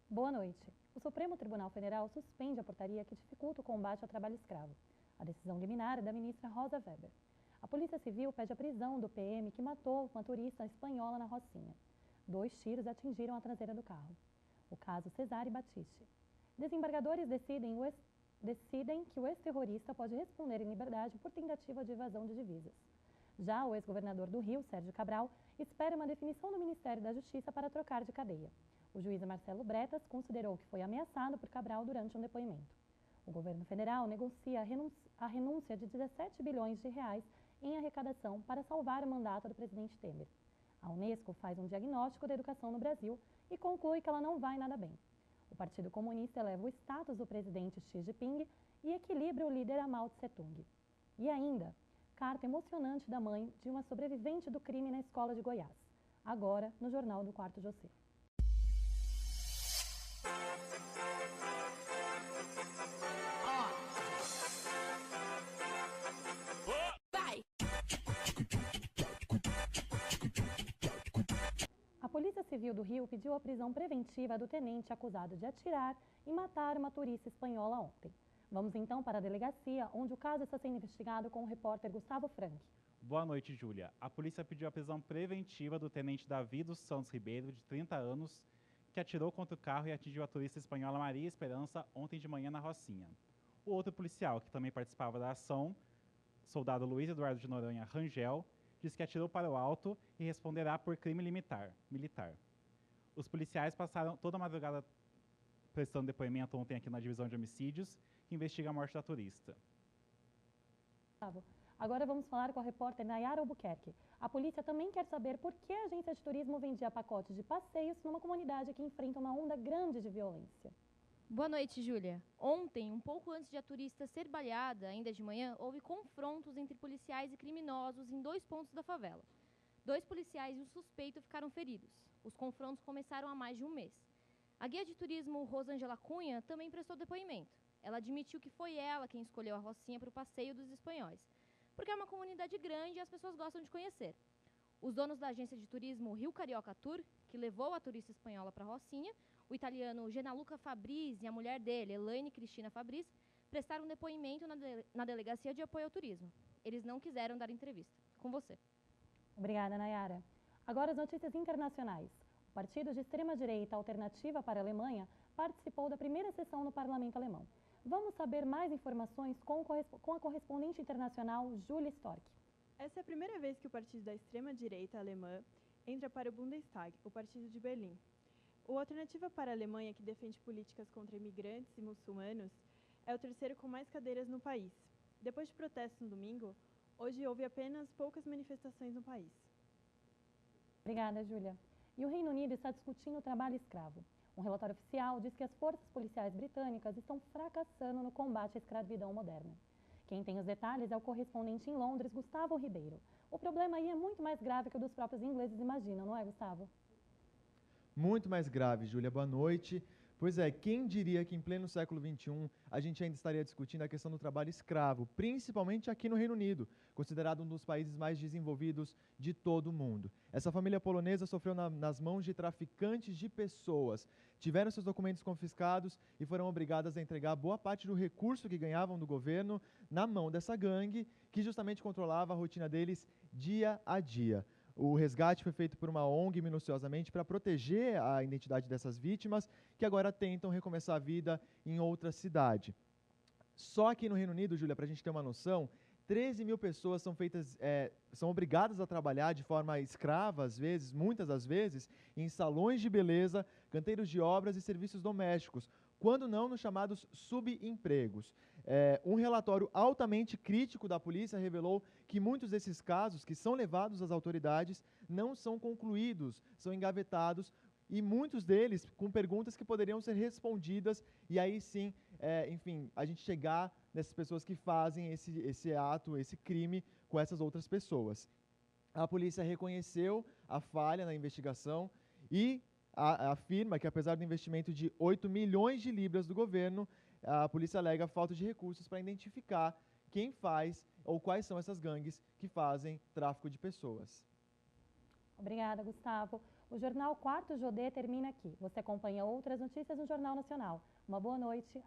Boa noite. O Supremo Tribunal Federal suspende a portaria que dificulta o combate ao trabalho escravo. A decisão liminar é da ministra Rosa Weber. A Polícia Civil pede a prisão do PM que matou uma turista espanhola na Rocinha. 2 tiros atingiram a traseira do carro. O caso Cesare Battisti. Desembargadores decidem que o ex-terrorista pode responder em liberdade por tentativa de evasão de divisas. Já o ex-governador do Rio, Sérgio Cabral, espera uma definição do Ministério da Justiça para trocar de cadeia. O juiz Marcelo Bretas considerou que foi ameaçado por Cabral durante um depoimento. O governo federal negocia a renúncia de 17 bilhões de reais em arrecadação para salvar o mandato do presidente Temer. A Unesco faz um diagnóstico da educação no Brasil e conclui que ela não vai nada bem. O Partido Comunista eleva o status do presidente Xi Jinping e equilibra o líder Mao Tse-tung. E ainda, carta emocionante da mãe de uma sobrevivente do crime na escola de Goiás. Agora, no Jornal do Quarto José. A Polícia Civil do Rio pediu a prisão preventiva do tenente acusado de atirar e matar uma turista espanhola ontem. Vamos então para a delegacia, onde o caso está sendo investigado com o repórter Gustavo Frank. Boa noite, Júlia. A polícia pediu a prisão preventiva do tenente Davi dos Santos Ribeiro, de 30 anos, que atirou contra o carro e atingiu a turista espanhola Maria Esperança ontem de manhã na Rocinha. O outro policial, que também participava da ação, soldado Luiz Eduardo de Noronha Rangel, disse que atirou para o alto e responderá por crime militar. Os policiais passaram toda a madrugada prestando depoimento ontem aqui na divisão de homicídios, que investiga a morte da turista. Agora vamos falar com a repórter Nayara Albuquerque. A polícia também quer saber por que a agência de turismo vendia pacotes de passeios numa comunidade que enfrenta uma onda grande de violência. Boa noite, Júlia. Ontem, um pouco antes de a turista ser baleada, ainda de manhã, houve confrontos entre policiais e criminosos em 2 pontos da favela. 2 policiais e um suspeito ficaram feridos. Os confrontos começaram há mais de um mês. A guia de turismo Rosângela Cunha também prestou depoimento. Ela admitiu que foi ela quem escolheu a Rocinha para o passeio dos espanhóis, porque é uma comunidade grande e as pessoas gostam de conhecer. Os donos da agência de turismo Rio Carioca Tour, que levou a turista espanhola para a Rocinha, o italiano Genaluca Fabris e a mulher dele, Elaine Cristina Fabris, prestaram depoimento na Delegacia de Apoio ao Turismo. Eles não quiseram dar entrevista. Com você. Obrigada, Nayara. Agora as notícias internacionais. O partido de extrema-direita Alternativa para a Alemanha participou da primeira sessão no parlamento alemão. Vamos saber mais informações com a correspondente internacional Julia Stork. Essa é a primeira vez que o partido da extrema-direita alemã entra para o Bundestag, o partido de Berlim. O Alternativa para a Alemanha, que defende políticas contra imigrantes e muçulmanos, é o terceiro com mais cadeiras no país. Depois de protestos no domingo, hoje houve apenas poucas manifestações no país. Obrigada, Júlia. E o Reino Unido está discutindo o trabalho escravo. Um relatório oficial diz que as forças policiais britânicas estão fracassando no combate à escravidão moderna. Quem tem os detalhes é o correspondente em Londres, Gustavo Ribeiro. O problema aí é muito mais grave que o dos próprios ingleses imaginam, não é, Gustavo? Muito mais grave, Júlia. Boa noite. Pois é, quem diria que em pleno século XXI a gente ainda estaria discutindo a questão do trabalho escravo, principalmente aqui no Reino Unido, considerado um dos países mais desenvolvidos de todo o mundo. Essa família polonesa sofreu nas mãos de traficantes de pessoas, tiveram seus documentos confiscados e foram obrigadas a entregar boa parte do recurso que ganhavam do governo na mão dessa gangue, que justamente controlava a rotina deles dia a dia. O resgate foi feito por uma ONG minuciosamente para proteger a identidade dessas vítimas, que agora tentam recomeçar a vida em outra cidade. Só aqui no Reino Unido, Júlia, para a gente ter uma noção, 13 mil pessoas são obrigadas a trabalhar de forma escrava, às vezes, muitas das vezes, em salões de beleza, canteiros de obras e serviços domésticos, quando não nos chamados subempregos. Um relatório altamente crítico da polícia revelou que muitos desses casos, que são levados às autoridades, não são concluídos, são engavetados, e muitos deles com perguntas que poderiam ser respondidas, e aí sim, enfim, a gente chegar nessas pessoas que fazem esse ato, esse crime com essas outras pessoas. A polícia reconheceu a falha na investigação e afirma que, apesar do investimento de 8 milhões de libras do governo, a polícia alega falta de recursos para identificar quem faz ou quais são essas gangues que fazem tráfico de pessoas. Obrigada, Gustavo. O Jornal Quarto Jodê termina aqui. Você acompanha outras notícias no Jornal Nacional. Uma boa noite.